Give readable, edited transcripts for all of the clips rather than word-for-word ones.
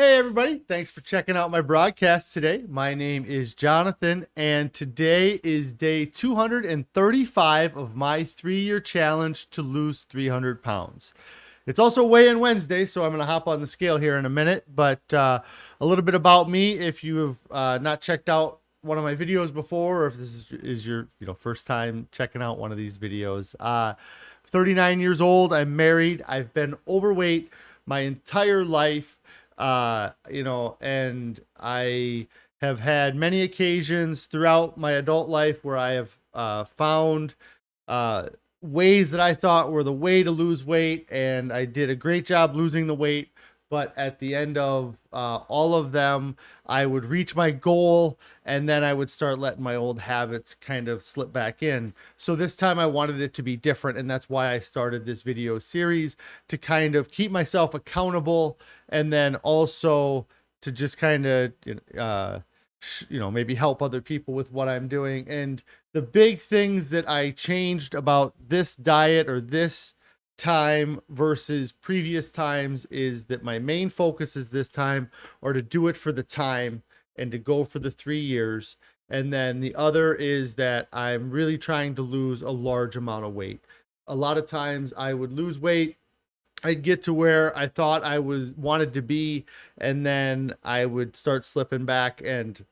Hey everybody, thanks for checking out my broadcast today. My name is Jonathan, and today is day 235 of my 3-year challenge to lose 300 pounds. It's also weigh-in Wednesday, so I'm going to hop on the scale here in a minute, but a little bit about me if you have not checked out one of my videos before, or if this is your first time checking out one of these videos. 39 years old, I'm married, I've been overweight my entire life. And I have had many occasions throughout my adult life where I have found ways that I thought were the way to lose weight, and I did a great job losing the weight. But at the end of all of them, I would reach my goal, and then I would start letting my old habits kind of slip back in. So this time I wanted it to be different, and that's why I started this video series, to kind of keep myself accountable, and then also to just kind of maybe help other people with what I'm doing. And the big things that I changed about this diet or this time versus previous times is that my main focus is this time, or to do it for the time and to go for the 3 years. And then the other is that I'm really trying to lose a large amount of weight. A lot of times I would lose weight, I'd get to where I thought I wanted to be, and then I would start slipping back, and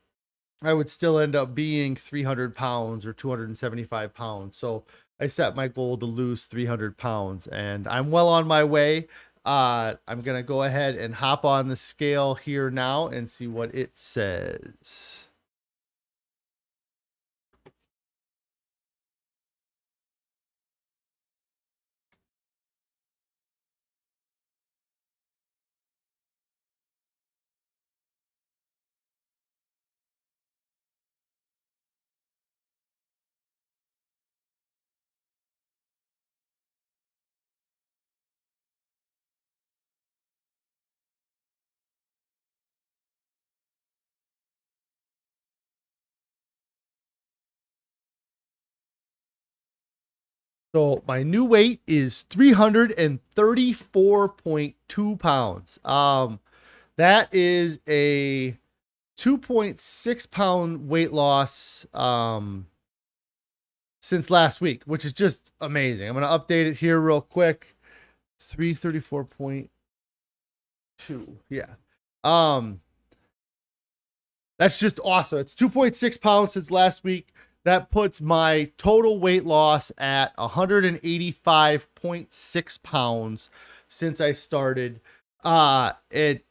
I would still end up being 300 pounds or 275 pounds. So I set my goal to lose 300 pounds, and I'm well on my way. I'm going to go ahead and hop on the scale here now and see what it says. So my new weight is 334.2 pounds. That is a 2.6 pound weight loss since last week, which is just amazing. I'm going to update it here real quick. 334.2. Yeah. That's just awesome. It's 2.6 pounds since last week. That puts my total weight loss at 185.6 pounds since I started. I had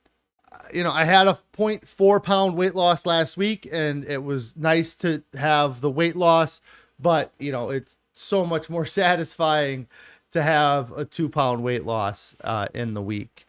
a 0.4 pound weight loss last week, and it was nice to have the weight loss, but it's so much more satisfying to have a 2 pound weight loss in the week.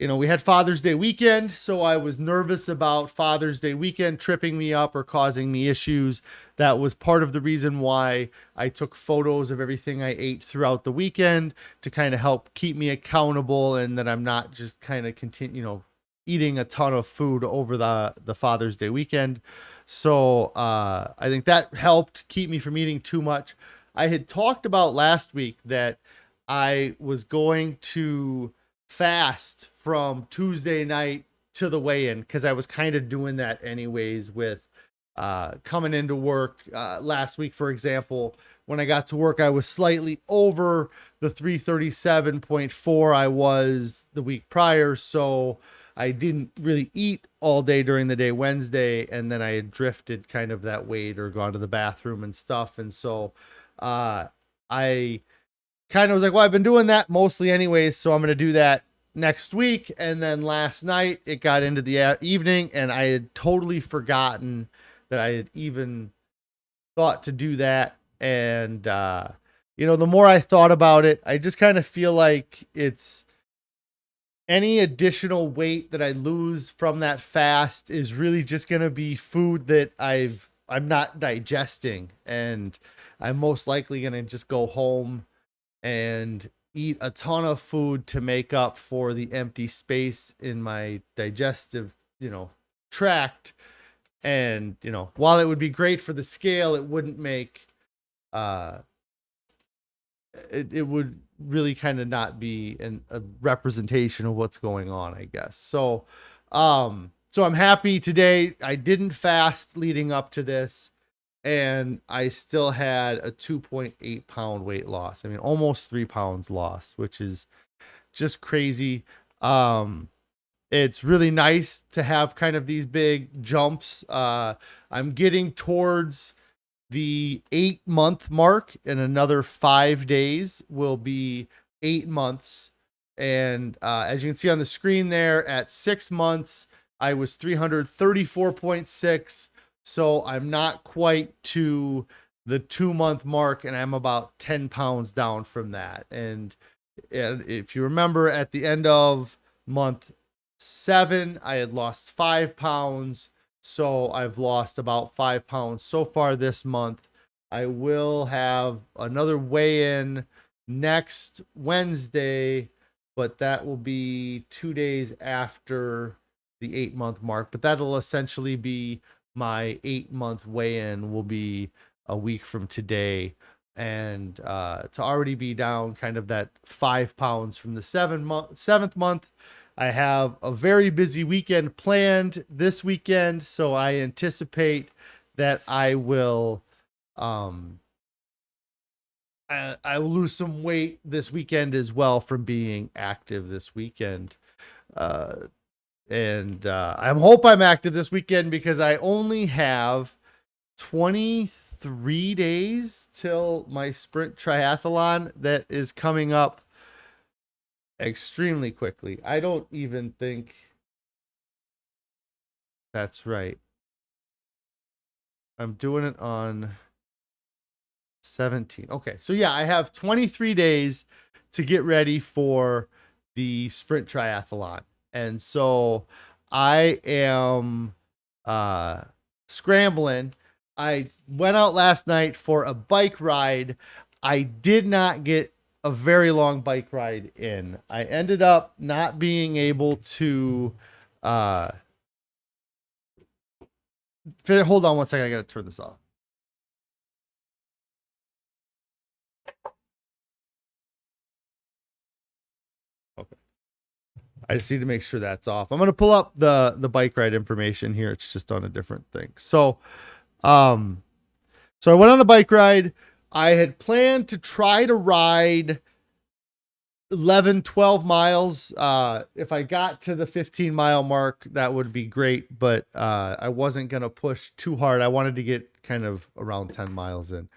We had Father's Day weekend, so I was nervous about Father's Day weekend tripping me up or causing me issues. That was part of the reason why I took photos of everything I ate throughout the weekend, to kind of help keep me accountable, and that I'm not just kind of eating a ton of food over the Father's Day weekend. So I think that helped keep me from eating too much. I had talked about last week that I was going to fast from Tuesday night to the weigh-in, because I was kind of doing that anyways with coming into work last week. For example, when I got to work, I was slightly over the 337.4 I was the week prior, so I didn't really eat all day during the day Wednesday, and then I had drifted kind of that weight or gone to the bathroom and stuff. And so I kind of was like, well, I've been doing that mostly anyways, so I'm going to do that next week. And then last night it got into the evening, and I had totally forgotten that I had even thought to do that. And the more I thought about it, I just kind of feel like it's any additional weight that I lose from that fast is really just going to be food that I'm not digesting, and I'm most likely going to just go home and eat a ton of food to make up for the empty space in my digestive, tract. And, while it would be great for the scale, it wouldn't make it would really kind of not be a representation of what's going on, I guess. So I'm happy today. I didn't fast leading up to this, and I still had a 2.8 pound weight loss. I mean, almost 3 pounds lost, which is just crazy. It's really nice to have kind of these big jumps. I'm getting towards the 8 month mark. In another 5 days will be 8 months. And as you can see on the screen there, at 6 months, I was 334.6. So I'm not quite to the 2 month mark, and I'm about 10 pounds down from that. And if you remember, at the end of month 7, I had lost 5 pounds. So I've lost about 5 pounds so far this month. I will have another weigh-in next Wednesday, but that will be 2 days after the 8 month mark. But that'll essentially be my 8 month weigh-in, will be a week from today. And to already be down kind of that 5 pounds from the 7th month. I have a very busy weekend planned this weekend, so I anticipate that I will I will lose some weight this weekend as well from being active this weekend. I hope I'm active this weekend because I only have 23 days till my Sprint Triathlon that is coming up extremely quickly. I don't even think that's right. I'm doing it on 17. Okay, so yeah, I have 23 days to get ready for the Sprint Triathlon. And so I am scrambling. I went out last night for a bike ride. I did not get a very long bike ride in. I ended up not being able to hold on one second. I gotta turn this off. Okay. I just need to make sure that's off. I'm gonna pull up the bike ride information here. It's just on a different thing. So I went on a bike ride. I had planned to try to ride 11-12 miles. If I got to the 15-mile mark, that would be great, but I wasn't going to push too hard. I wanted to get kind of around 10 miles in.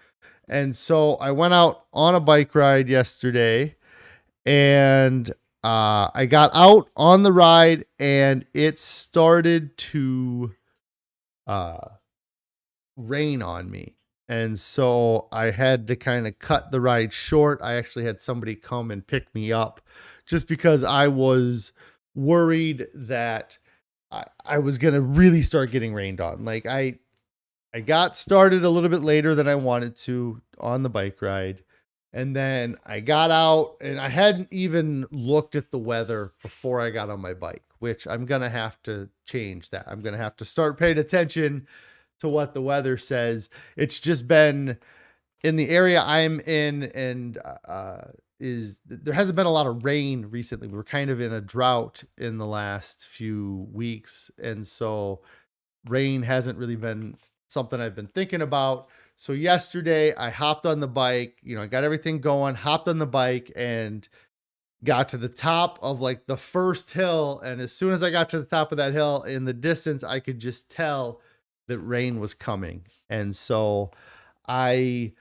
And so I went out on a bike ride yesterday, and I got out on the ride, and it started to rain on me. And so I had to kind of cut the ride short. I actually had somebody come and pick me up just because I was worried that I was going to really start getting rained on. Like I got started a little bit later than I wanted to on the bike ride. And then I got out, and I hadn't even looked at the weather before I got on my bike, which I'm going to have to change that. I'm going to have to start paying attention to what the weather says. It's just been in the area I'm in, and there hasn't been a lot of rain recently. We were kind of in a drought in the last few weeks, and so rain hasn't really been something I've been thinking about. So yesterday I hopped on the bike, I got everything going, hopped on the bike, and got to the top of like the first hill. And as soon as I got to the top of that hill, in the distance, I could just tell that rain was coming. And so I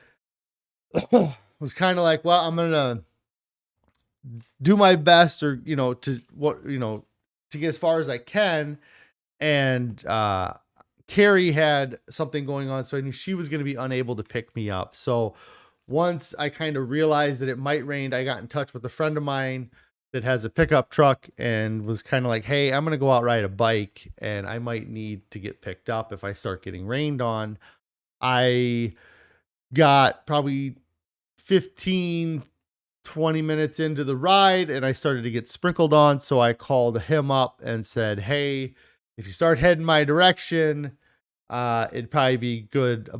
was kind of like, well, I'm going to do my best, or, to get as far as I can. And, Carrie had something going on, so I knew she was going to be unable to pick me up. So once I kind of realized that it might rain, I got in touch with a friend of mine that has a pickup truck and was kind of like, hey, I'm going to go out ride a bike, and I might need to get picked up if I start getting rained on. I got probably 15, 20 minutes into the ride, and I started to get sprinkled on. So I called him up and said, hey, if you start heading my direction, it'd probably be good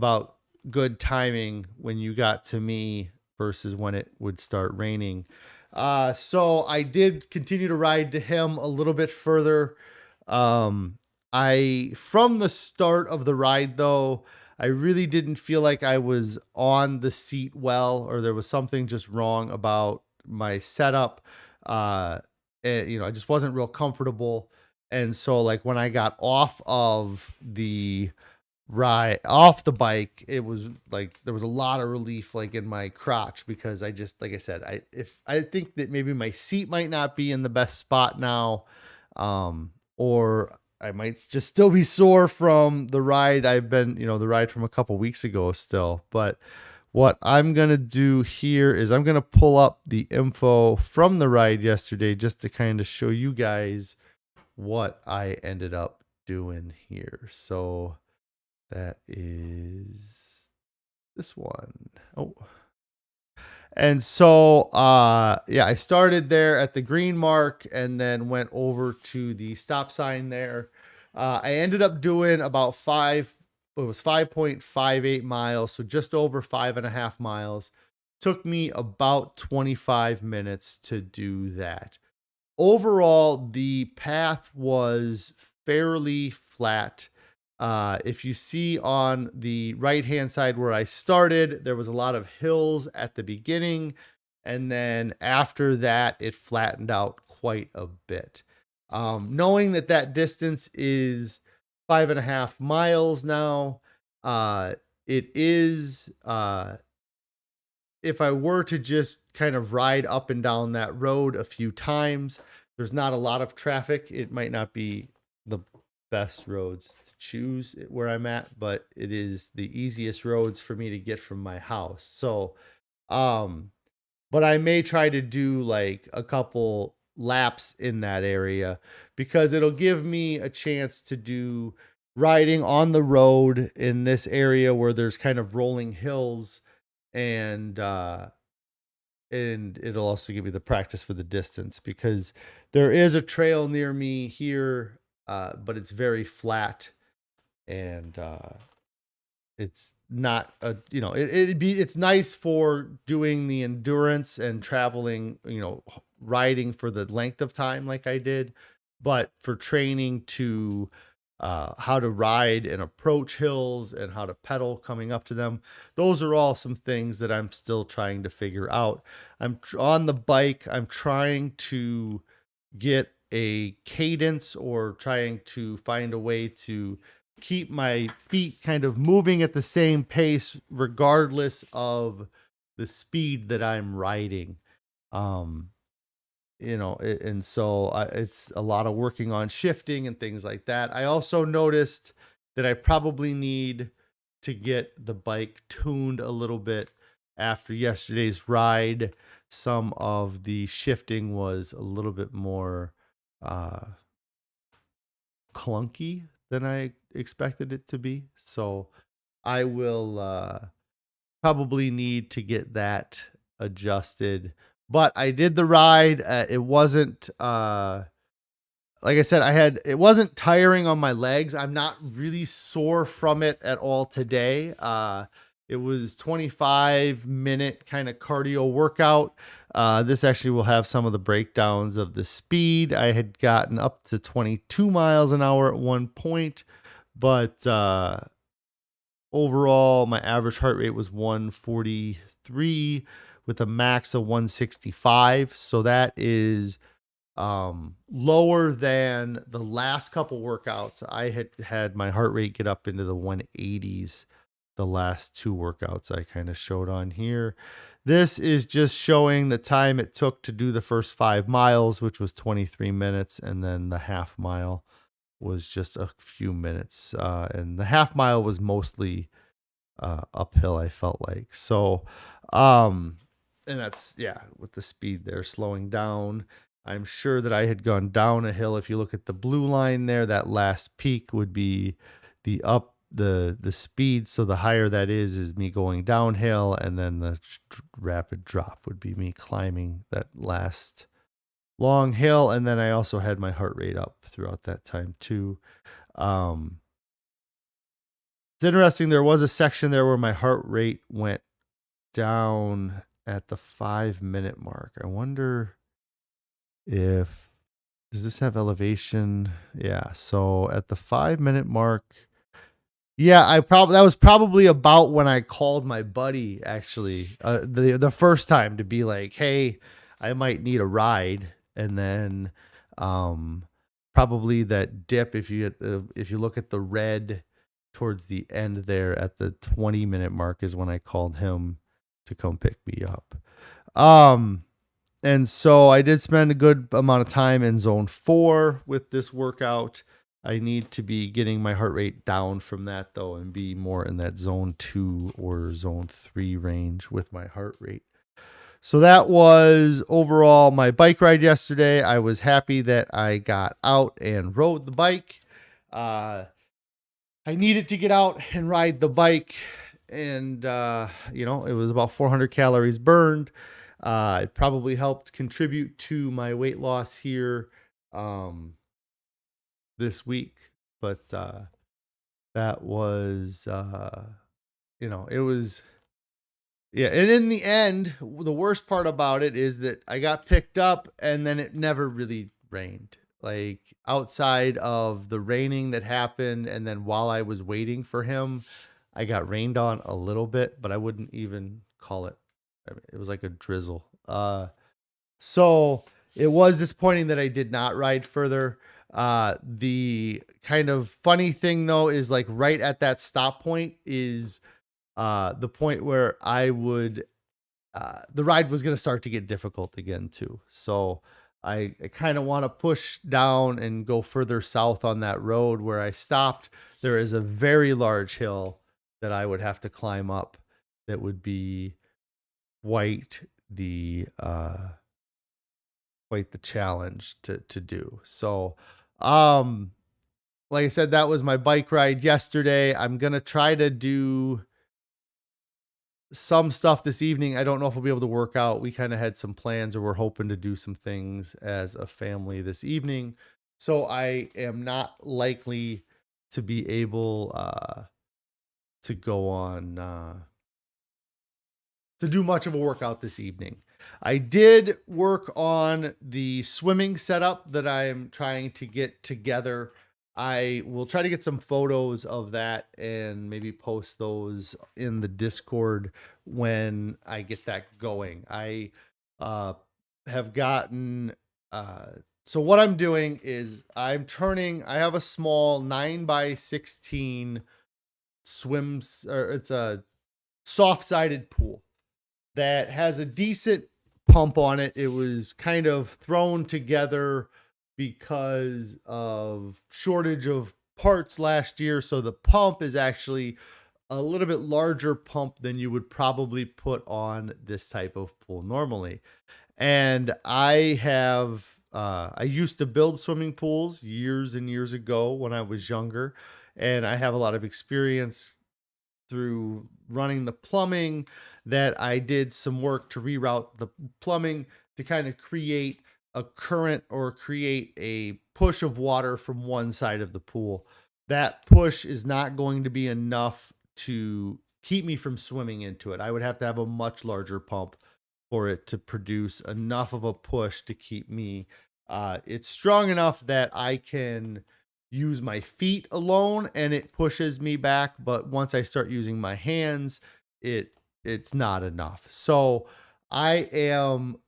timing when you got to me versus when it would start raining. So I did continue to ride to him a little bit further. From the start of the ride though, I really didn't feel like I was on the seat well, or there was something just wrong about my setup. I just wasn't real comfortable. And so like when I got off the bike, it was like there was a lot of relief like in my crotch, because I just, like I said, I think that maybe my seat might not be in the best spot now, or I might just still be sore from the ride the ride from a couple weeks ago still. But what I'm going to do here is I'm going to pull up the info from the ride yesterday just to kind of show you guys what I ended up doing here. So that is this one. Oh. And so, I started there at the green mark and then went over to the stop sign there. I ended up doing about 5.58 miles. So just over 5.5 miles. Took me about 25 minutes to do that. Overall, the path was fairly flat. If you see on the right-hand side where I started, there was a lot of hills at the beginning. And then after that, it flattened out quite a bit. Knowing that distance is 5.5 miles now, it is, if I were to just kind of ride up and down that road a few times, there's not a lot of traffic. It might not be the best roads to choose where I'm at, but it is the easiest roads for me to get from my house. So, but I may try to do like a couple laps in that area, because it'll give me a chance to do riding on the road in this area where there's kind of rolling hills, and it'll also give you the practice for the distance, because there is a trail near me here, but it's very flat, and it's not it's nice for doing the endurance and traveling, riding for the length of time like I did, but for training to how to ride and approach hills and how to pedal coming up to them, those are all some things that I'm still trying to figure out. I'm on the bike. I'm trying to get a cadence, or trying to find a way to keep my feet kind of moving at the same pace regardless of the speed that I'm riding. And so it's a lot of working on shifting and things like that. I also noticed that I probably need to get the bike tuned a little bit after yesterday's ride. Some of the shifting was a little bit more clunky than I expected it to be. So I will probably need to get that adjusted. But I did the ride. It wasn't like I said, it wasn't tiring on my legs. I'm not really sore from it at all today. It was 25-minute kind of cardio workout. This actually will have some of the breakdowns of the speed. I had gotten up to 22 miles an hour at one point, but overall, my average heart rate was 143 with a max of 165. So that is lower than the last couple workouts. I had my heart rate get up into the 180s the last two workouts I kind of showed on here. This is just showing the time it took to do the first 5 miles, which was 23 minutes, and then the half mile was just a few minutes, and the half mile was mostly uphill, I felt like. So and that's, with the speed there slowing down, I'm sure that I had gone down a hill. If you look at the blue line there, that last peak would be the speed. So the higher that is me going downhill, and then the rapid drop would be me climbing that last long hill. And then I also had my heart rate up throughout that time too. It's interesting. There was a section there where my heart rate went down at the 5-minute mark. I wonder if, does this have elevation? Yeah. So at the 5-minute mark, yeah, that was probably about when I called my buddy actually, the first time to be like, "Hey, I might need a ride." And then um probably that dip, if you look at the red towards the end there at the 20-minute mark, is when I called him to come pick me up. Um and so I did spend a good amount of time in zone 4 with this workout. I need to be getting my heart rate down from that though, and be more in that zone 2 or zone 3 range with my heart rate. So that was overall my bike ride yesterday. I was happy that I got out and rode the bike. I needed to get out and ride the bike, and it was about 400 calories burned. It probably helped contribute to my weight loss here this week, but that was it was, yeah. And in the end, the worst part about it is that I got picked up and then it never really rained. Like, outside of the raining that happened, and then while I was waiting for him, I got rained on a little bit, but I wouldn't even call it. I mean, it was like a drizzle. So it was disappointing that I did not ride further. The kind of funny thing though is, like, right at that stop point is the point where the ride was going to start to get difficult again too. So I kind of want to push down and go further south on that road where I stopped. There is a very large hill that I would have to climb up that would be quite the challenge to do. So like I said, that was my bike ride yesterday. I'm going to try to do some stuff this evening. I don't know if we'll be able to work out. We kind of had some plans, or we're hoping to do some things as a family this evening. So I am not likely to be able to go on to do much of a workout this evening. I did work on the swimming setup that I'm trying to get together. I will try to get some photos of that and maybe post those in the Discord when I get that going. I have gotten so what I'm doing is I have a small 9x16 swims, or it's a soft-sided pool that has a decent pump on it. It was kind of thrown together because of shortage of parts last year. So the pump is actually a little bit larger pump than you would probably put on this type of pool normally. And I used to build swimming pools years and years ago when I was younger, and I have a lot of experience through running the plumbing, that I did some work to reroute the plumbing to kind of create a current or create a push of water from one side of the pool. That push is not going to be enough to keep me from swimming into it. I would have to have a much larger pump for it to produce enough of a push to keep me. It's strong enough that I can use my feet alone and it pushes me back, but once I start using my hands, it's not enough. So I am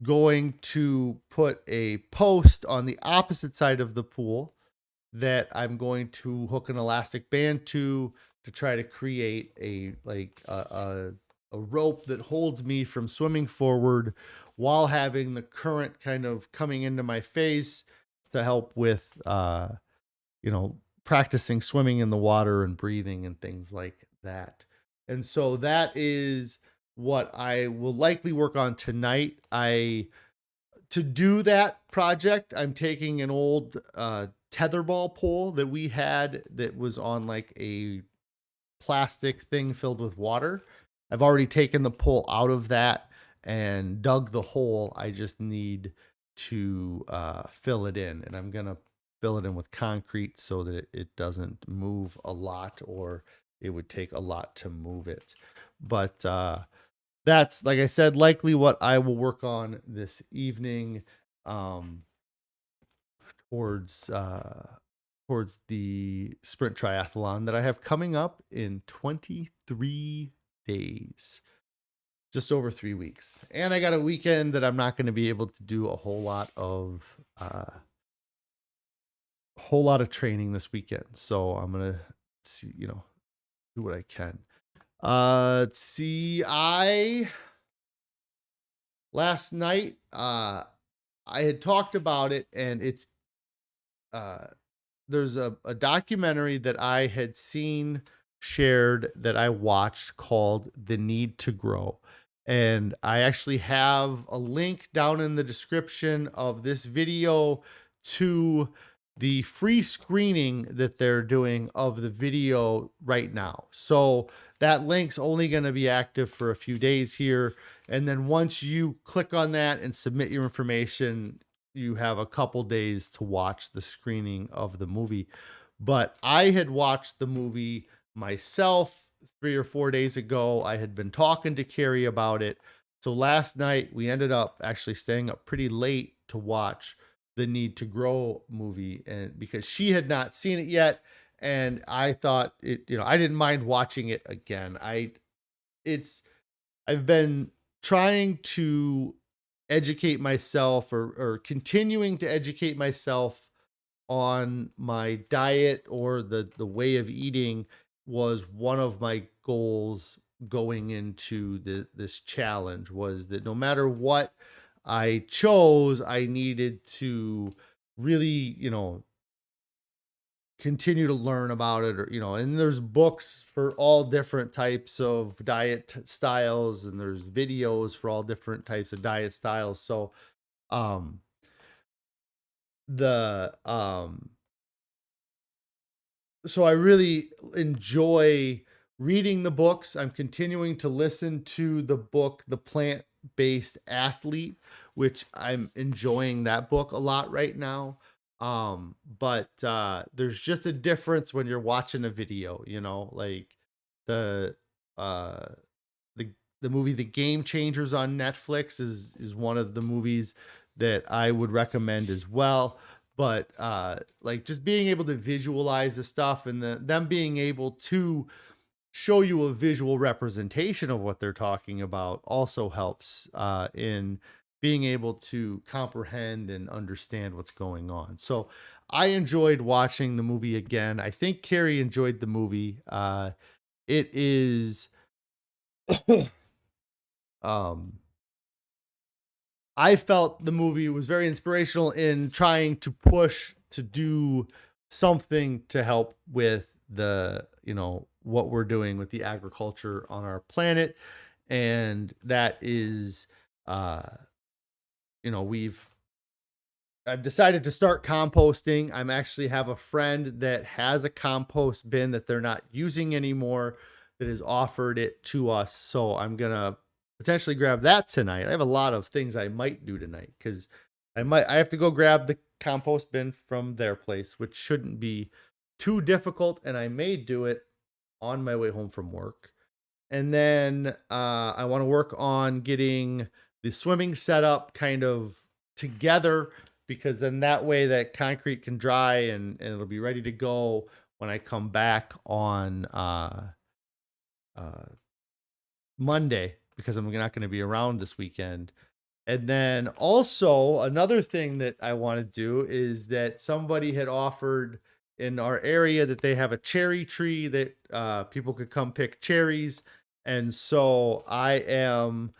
going to put a post on the opposite side of the pool that I'm going to hook an elastic band to try to create a rope that holds me from swimming forward while having the current kind of coming into my face to help with practicing swimming in the water and breathing and things like that. And so that is what I will likely work on tonight. To do that project, I'm taking an old tetherball pole that we had that was on like a plastic thing filled with water. I've already taken the pole out of that and dug the hole. I just need to fill it in, and I'm gonna fill it in with concrete so that it doesn't move a lot, or it would take a lot to move it. But that's, like I said, likely what I will work on this evening, um, towards towards the sprint triathlon that I have coming up in 23 days, just over 3 weeks. And I got a weekend that I'm not going to be able to do a whole lot of training this weekend. So I'm gonna see, do what I can. Let's see. I last night I had talked about it, and it's uh there's a documentary that I had seen shared that I watched called The Need to Grow. And I actually have a link down in the description of this video to the free screening that they're doing of the video right now. So that link's only going to be active for a few days here. And then once you click on that and submit your information, you have a couple days to watch the screening of the movie. But I had watched the movie myself 3 or 4 days ago. I had been talking to Carrie about it. So last night we ended up actually staying up pretty late to watch the Need to Grow movie, and because she had not seen it yet, and I thought I didn't mind watching it again. I've been trying to educate myself, or continuing to educate myself on my diet, or the way of eating was one of my goals going into this challenge, was that no matter what I chose, I needed to really, continue to learn about it, or and there's books for all different types of diet styles, and there's videos for all different types of diet styles. So um the so I really enjoy reading the books. I'm continuing to listen to the book The Plant Based Athlete, which I'm enjoying that book a lot right now. But there's just a difference when you're watching a video, like the uh the the movie The Game Changers on Netflix is one of the movies that I would recommend as well. But like just being able to visualize the stuff, and them being able to show you a visual representation of what they're talking about also helps in being able to comprehend and understand what's going on. So I enjoyed watching the movie again. I think Carrie enjoyed the movie. It is um I felt the movie was very inspirational in trying to push to do something to help with what we're doing with the agriculture on our planet. And that is, uh, you know, I've decided to start composting. I'm actually have a friend that has a compost bin that they're not using anymore, that has offered it to us. So I'm going to potentially grab that tonight. I have a lot of things I might do tonight, because I have to go grab the compost bin from their place, which shouldn't be too difficult. And I may do it on my way home from work. And then I want to work on getting the swimming setup kind of together, because then that way that concrete can dry, and it'll be ready to go when I come back on uh, Monday, because I'm not going to be around this weekend. And then also another thing that I want to do is that somebody had offered in our area that they have a cherry tree that people could come pick cherries. And so I am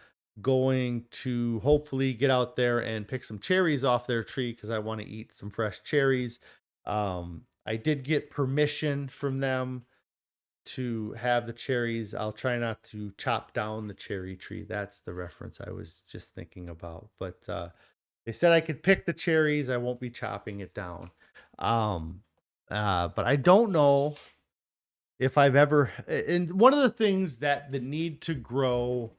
going to hopefully get out there and pick some cherries off their tree, because I want to eat some fresh cherries. I did get permission from them to have the cherries. I'll try not to chop down the cherry tree. That's the reference I was just thinking about. But they said I could pick the cherries. I won't be chopping it down. But I don't know if I've ever. And one of the things that the Need to Grow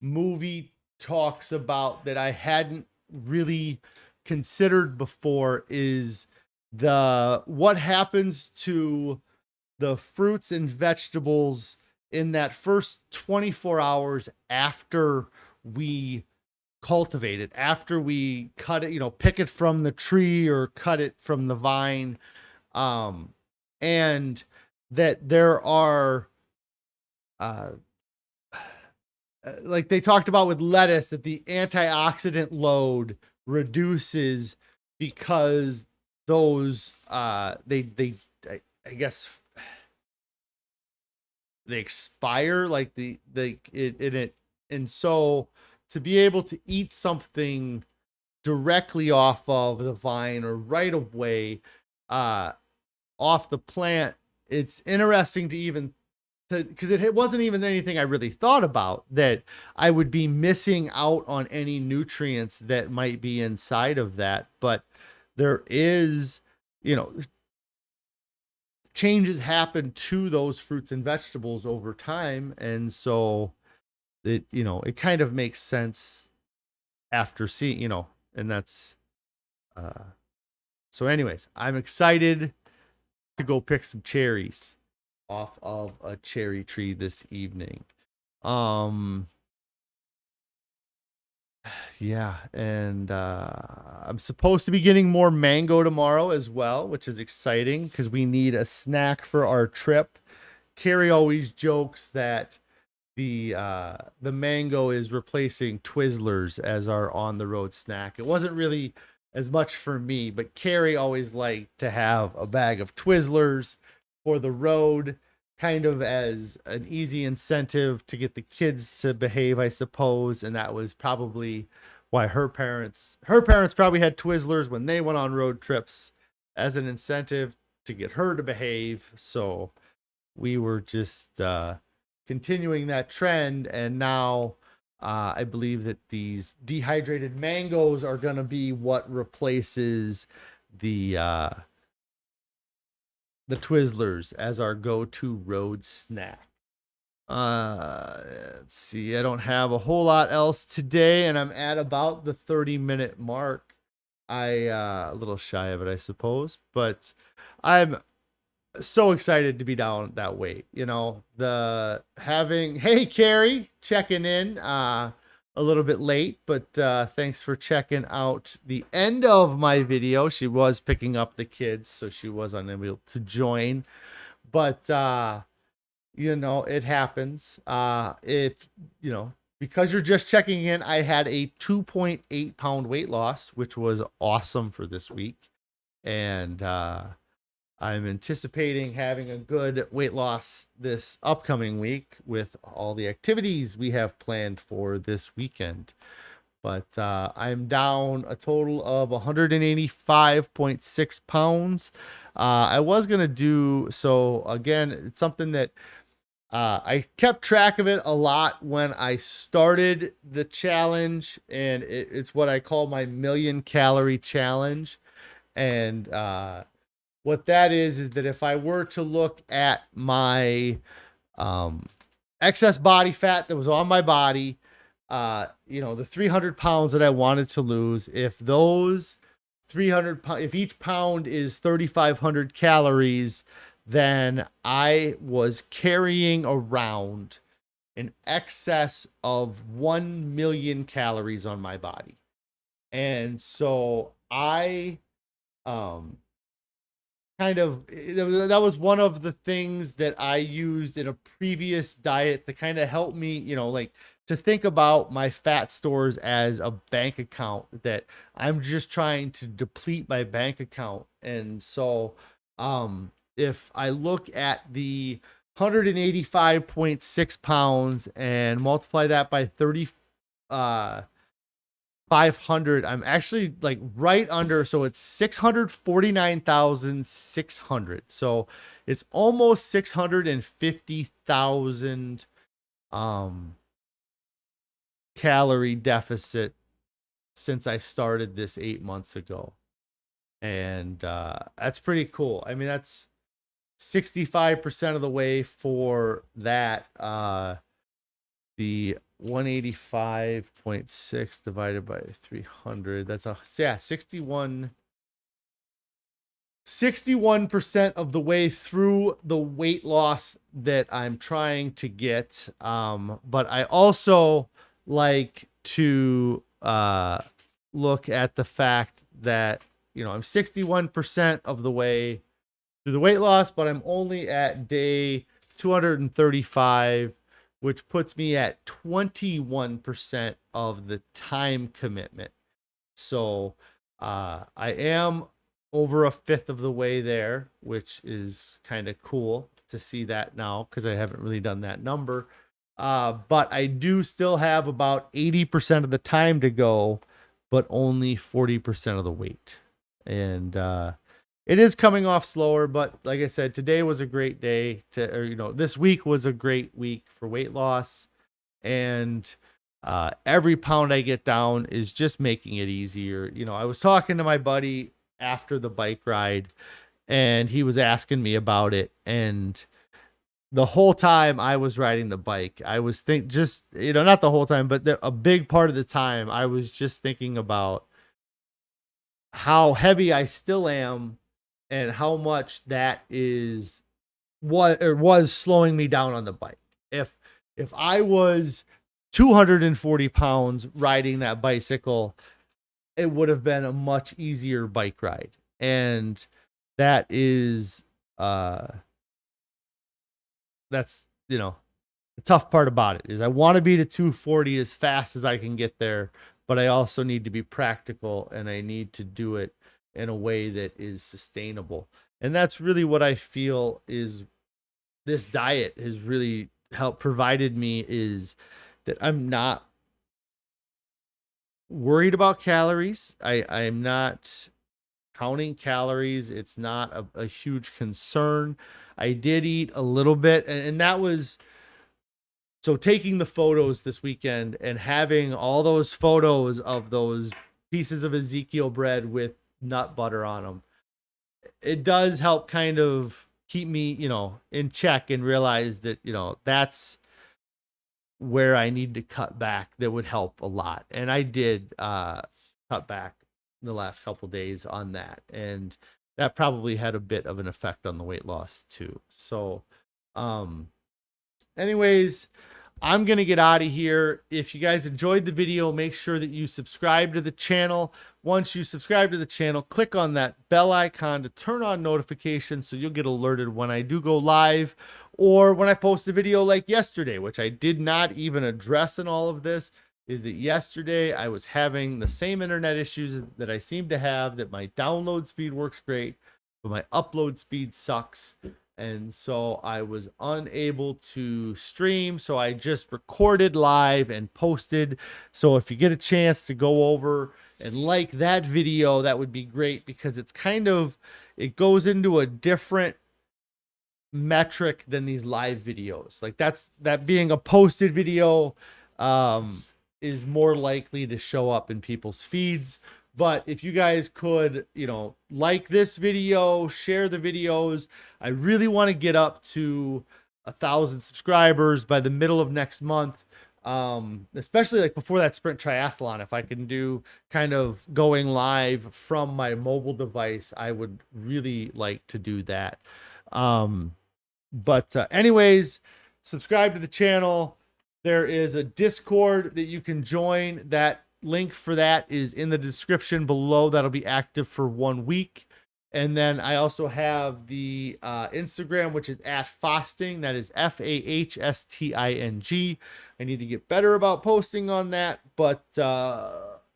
movie talks about that I hadn't really considered before is what happens to the fruits and vegetables in that first 24 hours after we cultivate it, after we cut it, pick it from the tree or cut it from the vine. And that there are, uh, like they talked about with lettuce, that the antioxidant load reduces because those, I guess they expire, like and so to be able to eat something directly off of the vine or right away, off the plant, it's interesting to even, because it wasn't even anything I really thought about, that I would be missing out on any nutrients that might be inside of that. But there is, changes happen to those fruits and vegetables over time. And so it kind of makes sense after seeing, and that's, so anyways, I'm excited to go pick some cherries off of a cherry tree this evening. Yeah, and I'm supposed to be getting more mango tomorrow as well, which is exciting because we need a snack for our trip. Carrie always jokes that the mango is replacing Twizzlers as our on the road snack. It wasn't really as much for me, but Carrie always liked to have a bag of Twizzlers for the road, kind of as an easy incentive to get the kids to behave, I suppose. And that was probably why her parents probably had Twizzlers when they went on road trips as an incentive to get her to behave. So we were just continuing that trend, and now I believe that these dehydrated mangoes are going to be what replaces the Twizzlers as our go-to road snack. Let's see. I don't have a whole lot else today, and I'm at about the 30-minute mark. A little shy of it, I suppose, but I'm so excited to be down that weight. Hey, Carrie, checking in a little bit late, but thanks for checking out the end of my video. She was picking up the kids, so she was unable to join, but it happens. Because you're just checking in, I had a 2.8 pound weight loss, which was awesome for this week. And I'm anticipating having a good weight loss this upcoming week with all the activities we have planned for this weekend. But I'm down a total of 185.6 pounds. I was going to do, so again, it's something that I kept track of it a lot when I started the challenge, and it's what I call my 1,000,000 calorie challenge. And what that is that if I were to look at my excess body fat that was on my body, the 300 pounds that I wanted to lose, if those 300 pounds, if each pound is 3,500 calories, then I was carrying around an excess of 1,000,000 calories on my body. And so I that was one of the things that I used in a previous diet to kind of help me, like to think about my fat stores as a bank account, that I'm just trying to deplete my bank account. And so if I look at the 185.6 pounds and multiply that by 3,500, I'm actually like right under, so it's 649,600. So it's almost 650,000 calorie deficit since I started this 8 months ago. And that's pretty cool. I mean, that's 65% of the way for that. The 185.6 divided by 300, that's 61. 61% of the way through the weight loss that I'm trying to get. But I also like to look at the fact that, I'm 61% of the way through the weight loss, but I'm only at day 235, which puts me at 21% of the time commitment. So I am over a fifth of the way there, which is kind of cool to see that now, because I haven't really done that number. But I do still have about 80% of the time to go, but only 40% of the weight. And it is coming off slower, but like I said, today was a great day this week was a great week for weight loss. And every pound I get down is just making it easier. I was talking to my buddy after the bike ride, and he was asking me about it. And the whole time I was riding the bike, I was not the whole time, but a big part of the time, I was just thinking about how heavy I still am and how much that was slowing me down on the bike. If I was 240 pounds riding that bicycle, it would have been a much easier bike ride. And that is, that's, the tough part about it is I want to be to 240 as fast as I can get there, but I also need to be practical, and I need to do it in a way that is sustainable. And that's really what I feel is this diet has really helped provided me, is that I'm not worried about calories. I'm not counting calories. It's not a huge concern. I did eat a little bit, and that was, so taking the photos this weekend and having all those photos of those pieces of Ezekiel bread with nut butter on them, it does help kind of keep me, in check, and realize that, that's where I need to cut back. That would help a lot. And I did cut back the last couple days on that, and that probably had a bit of an effect on the weight loss too. So anyways, I'm going to get out of here. If you guys enjoyed the video, make sure that you subscribe to the channel. Once you subscribe to the channel, click on that bell icon to turn on notifications so you'll get alerted when I do go live, or when I post a video like yesterday, which I did not even address in all of this, is that yesterday I was having the same internet issues that I seem to have, that my download speed works great, but my upload speed sucks. And so I was unable to stream. So I just recorded live and posted. So if you get a chance to go over and like that video, that would be great, because it's it goes into a different metric than these live videos. Like that being a posted video is more likely to show up in people's feeds. But if you guys could, like this video, share the videos. I really want to get up to 1,000 subscribers by the middle of next month. Especially like before that Sprint Triathlon, if I can do kind of going live from my mobile device, I would really like to do that. Anyways, subscribe to the channel. There is a Discord that you can join. That link for that is in the description below. That'll be active for 1 week. And then I also have the Instagram, which is @fasting. That is FAHSTING. I need to get better about posting on that, but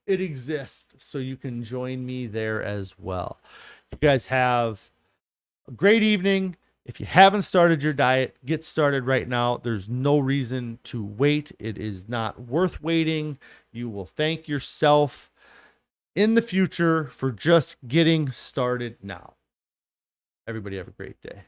it exists, so you can join me there as well. You guys have a great evening. If you haven't started your diet, get started right now. There's no reason to wait. It is not worth waiting. You will thank yourself in the future for just getting started now. Everybody have a great day.